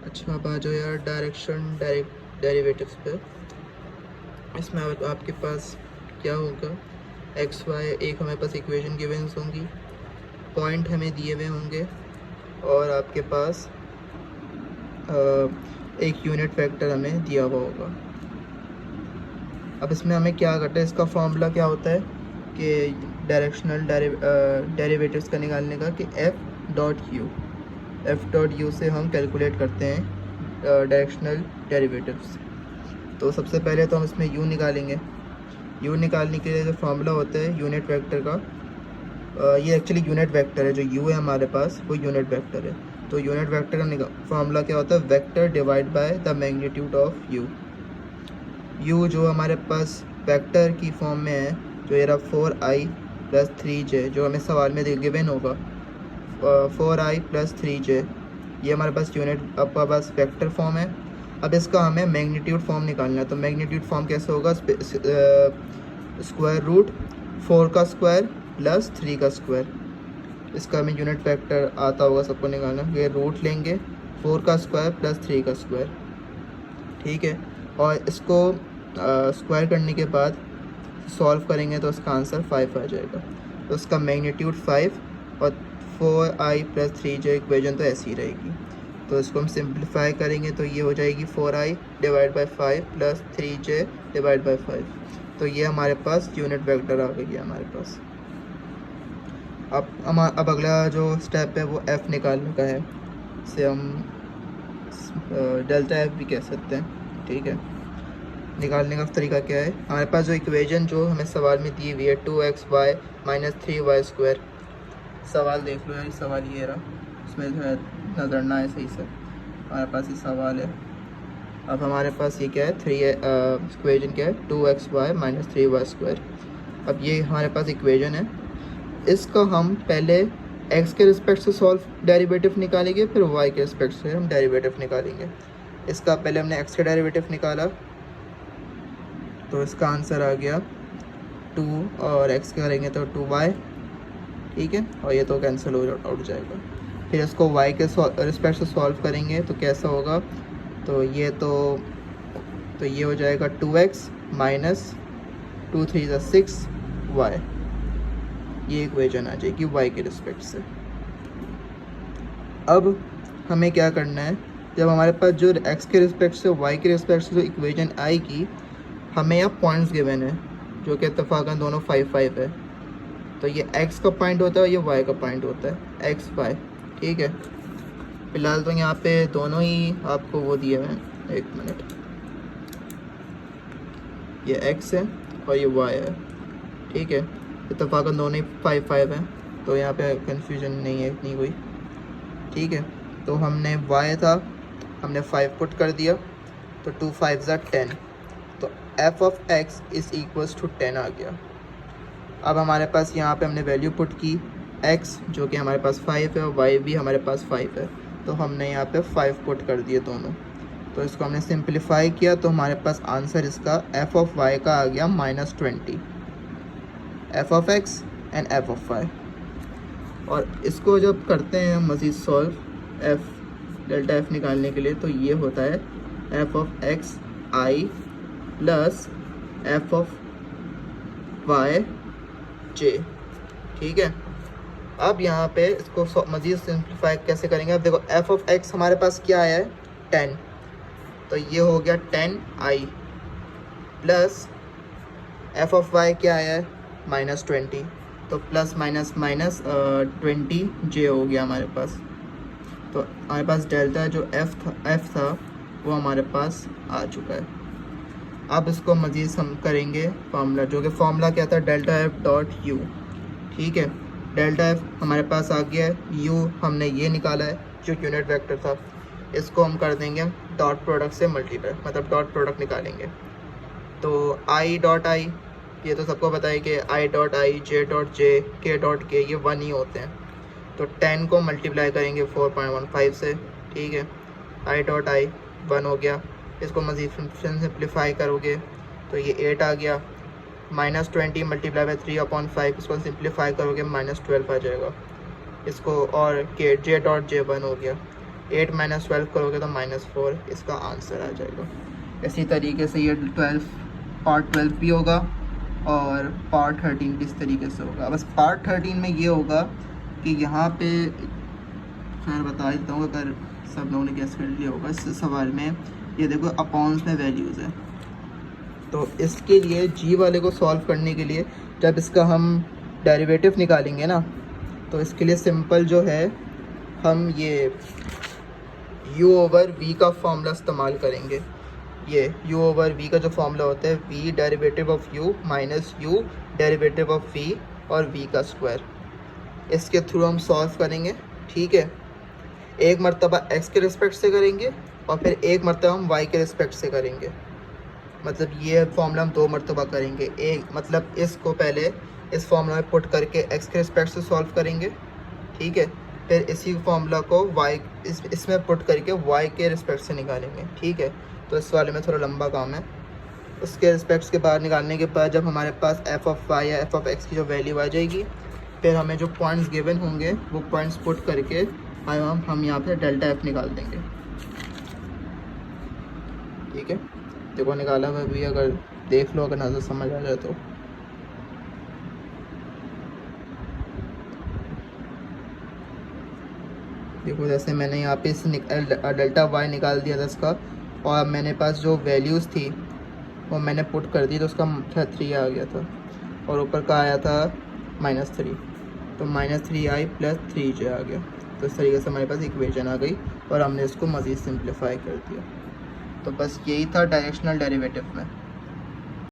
अच्छा अब आ जाओ यार डायरेक्शन डेरिवेटिव्स पे। इसमें आपके पास क्या होगा, एक्स वाई एक हमारे पास इक्वेशन गिवेंस होंगी, पॉइंट हमें दिए हुए होंगे, और आपके पास एक यूनिट वेक्टर हमें दिया हुआ होगा। अब इसमें हमें क्या करना है, इसका फॉर्मूला क्या होता है कि डायरेक्शनल डेरिवेटिव्स का निकालने का, कि एफ डॉट यू से हम कैलकुलेट करते हैं डायरेक्शनल डेरिवेटिव्स। तो सबसे पहले तो हम इसमें यू निकालेंगे। यू निकालने के लिए जो फार्मूला होता है यूनिट वेक्टर का, ये एक्चुअली यूनिट वेक्टर है, जो यू है हमारे पास वो यूनिट वेक्टर है। तो यूनिट वेक्टर का फार्मूला क्या होता है, vector divide by the magnitude of you. You जो हमारे पास वेक्टर की फॉर्म में है, जो ये रहा 4i + 3j, जो हमें सवाल में गिवन होगा 4i + 3j, ये हमारे पास यूनिट आपका पास वेक्टर फॉर्म है। अब इसका हमें मैग्नीट्यूड फॉर्म निकालना है। तो मैग्नीट्यूड फॉर्म कैसे होगा, स्क्वायर रूट 4 का स्क्वायर + 3 का स्क्वायर। इसका हमें यूनिट वेक्टर आता होगा सबको निकालना, ये रूट लेंगे 4 का स्क्वायर + 3 का स्क्वायर, ठीक है। और इसको स्क्वायर करने के बाद सॉल्व करेंगे तो इसका आंसर 5 आ जाएगा। तो इसका मैग्नीट्यूड 5 और 4i + 3j इक्वेशन तो ऐसी ही रहेगी। तो इसको हम सिंप्लीफाई करेंगे तो ये हो जाएगी 4i / 5 + 3j / 5। तो ये हमारे पास यूनिट वेक्टर आ गई है हमारे पास। अब अगला जो स्टेप है वो f निकालने का है, इसे हम डेल्टा f भी कह सकते हैं, ठीक है। निकालने का तरीका क्या है, हमारे पास जो इक्वेशन जो हमें सवाल में दी हुई है 2xy - 3y², सवाल देख लो यार, सवाल ये रहा, इसमें नज़र ना है सही से, हमारे पास ये सवाल है। अब हमारे पास ये क्या है, इक्वेशन क्या है, 2xy - 3y²। अब ये हमारे पास इक्वेशन है, इसका हम पहले x के रिस्पेक्ट से डेरिवेटिव निकालेंगे, फिर y के रिस्पेक्ट से हम डेरिवेटिव निकालेंगे। इसका पहले हमने x का डेरिवेटिव निकाला, तो इसका आंसर आ गया 2, और x करेंगे तो 2y, ठीक है, और ये तो कैंसिल हो आउट जाएगा। फिर इसको y के रिस्पेक्ट से सॉल्व करेंगे तो कैसा होगा, तो ये हो जाएगा 2x - 2 3 = 6y, ये इक्वेशन आ जाएगी y के रिस्पेक्ट से। अब हमें क्या करना है, जब हमारे पास जो x के रिस्पेक्ट से y के रिस्पेक्ट से जो इक्वेशन आएगी, हमें यहाँ पॉइंट्स गिवन है जो कि इत्तेफाकन दोनों 5 5 है। तो ये x का पॉइंट होता है, ये y का पॉइंट होता है, x y, ठीक है। फिलहाल तो यहाँ पे दोनों ही आपको वो दिए हुए हैं, एक मिनट, ये x है और ये y है, ठीक है। इत्तेफाकन दोनों ही 5 5 हैं, तो यहाँ पे कन्फ्यूजन नहीं है इतनी कोई, ठीक है। तो हमने y था, हमने 5 पुट कर दिया, तो 2 5 = 10, तो f(x) = 10 आ गया। अब हमारे पास यहाँ पे हमने वैल्यू पुट की, x जो कि हमारे पास 5 है और y भी हमारे पास 5 है, तो हमने यहाँ पे 5 पुट कर दिए दोनों। तो इसको हमने सिंप्लीफाई किया, तो हमारे पास आंसर इसका f(y) का आ गया -20, f(x) एंड f(y). और इसको जब करते हैं मज़ीद सॉल्व डेल्टा f निकालने के लिए, तो ये होता है f(x) i + f(y) j, ठीक है। अब यहाँ पे इसको मज़ीद सिंप्लीफाई कैसे करेंगे, अब देखो f(x) हमारे पास क्या आया है 10, तो ये हो गया 10i + f(y) क्या आया है -20, तो प्लस माइनस 20j हो गया हमारे पास। तो हमारे पास डेल्टा जो f था वो हमारे पास आ चुका है। अब इसको मज़ीद हम करेंगे फार्मूला, जो कि फार्मूला क्या था, डेल्टा f.u, ठीक है। डेल्टा f हमारे पास आ गया है, u हमने ये निकाला है जो यूनिट वेक्टर था, इसको हम कर देंगे डॉट प्रोडक्ट से मल्टीप्लाई, मतलब डॉट प्रोडक्ट निकालेंगे। तो i.i, ये तो सबको पता है कि i.i, j.j, k.k ये 1 ही होते हैं। तो 10 को मल्टीप्लाई करेंगे 4.15 से, ठीक है, i.i 1 हो गया। इसको मज़ीद सिंप्लीफाई करोगे तो ये 8 आ गया, -20 × 3/5, इसको सिंप्लीफाई करोगे -12 आ जाएगा। इसको और k j.j 1 हो गया, 8 माइनस 12 करोगे तो -4 इसका आंसर आ जाएगा। इसी तरीके से ये पार्ट 12 भी होगा और पार्ट 13 भी इस तरीके से होगा। बस पार्ट 13 में ये होगा कि यहाँ पे खैर बता देता हूँ, अगर सब लोगों ने गैस कर लिया होगा इस सवाल में, ये देखो अपॉन्स में वैल्यूज़ है। तो इसके लिए जी वाले को सॉल्व करने के लिए जब इसका हम डेरिवेटिव निकालेंगे ना, तो इसके लिए सिंपल जो है हम ये u ओवर v का फॉर्मूला इस्तेमाल करेंगे। ये u ओवर v का जो फॉर्मूला होता है v derivative of u minus u derivative of v और v का स्क्वायर, इसके थ्रू हम सॉल्व करेंगे। ठीक है, एक मरतबा x के रिस्पेक्ट से करेंगे और फिर एक मरतबा हम y के रिस्पेक्ट से करेंगे। मतलब ये फार्मूला हम 2 मरतबा करेंगे। एक मतलब इसको पहले इस फार्मूला में पुट करके x के रिस्पेक्ट से सॉल्व करेंगे। ठीक है, फिर इसी फार्मूला को y इसमें पुट करके y के रिस्पेक्ट से निकालेंगे। ठीक है, तो इस वाले में थोड़ा लंबा काम है। उसके रिस्पेक्ट्स के बाद निकालने के बाद जब हमारे पास f ऑफ y या f ऑफ x की जो वैल्यू आ जाएगी, फिर हमें जो पॉइंट्स गिवन होंगे वो पॉइंट्स पुट करके हम यहाँ पे डेल्टा f निकाल देंगे। ठीक है, देखो निकाला हुआ भी, अगर देख लो, अगर नज़र समझ आ जाए तो। देखो जैसे मैंने यहाँ पे इस डेल्टा वाई निकाल दिया था इसका, और मैंने पास जो वैल्यूज़ थी वो मैंने पुट कर दी, तो उसका 3 आ गया था और ऊपर का आया था -3, तो -3i + 3j आ गया। तो इस तरीके से हमारे पास इक्वेशन आ गई और हमने इसको मज़ीद सिंप्लीफाई कर दिया। तो बस यही था डायरेक्शनल डेरिवेटिव में।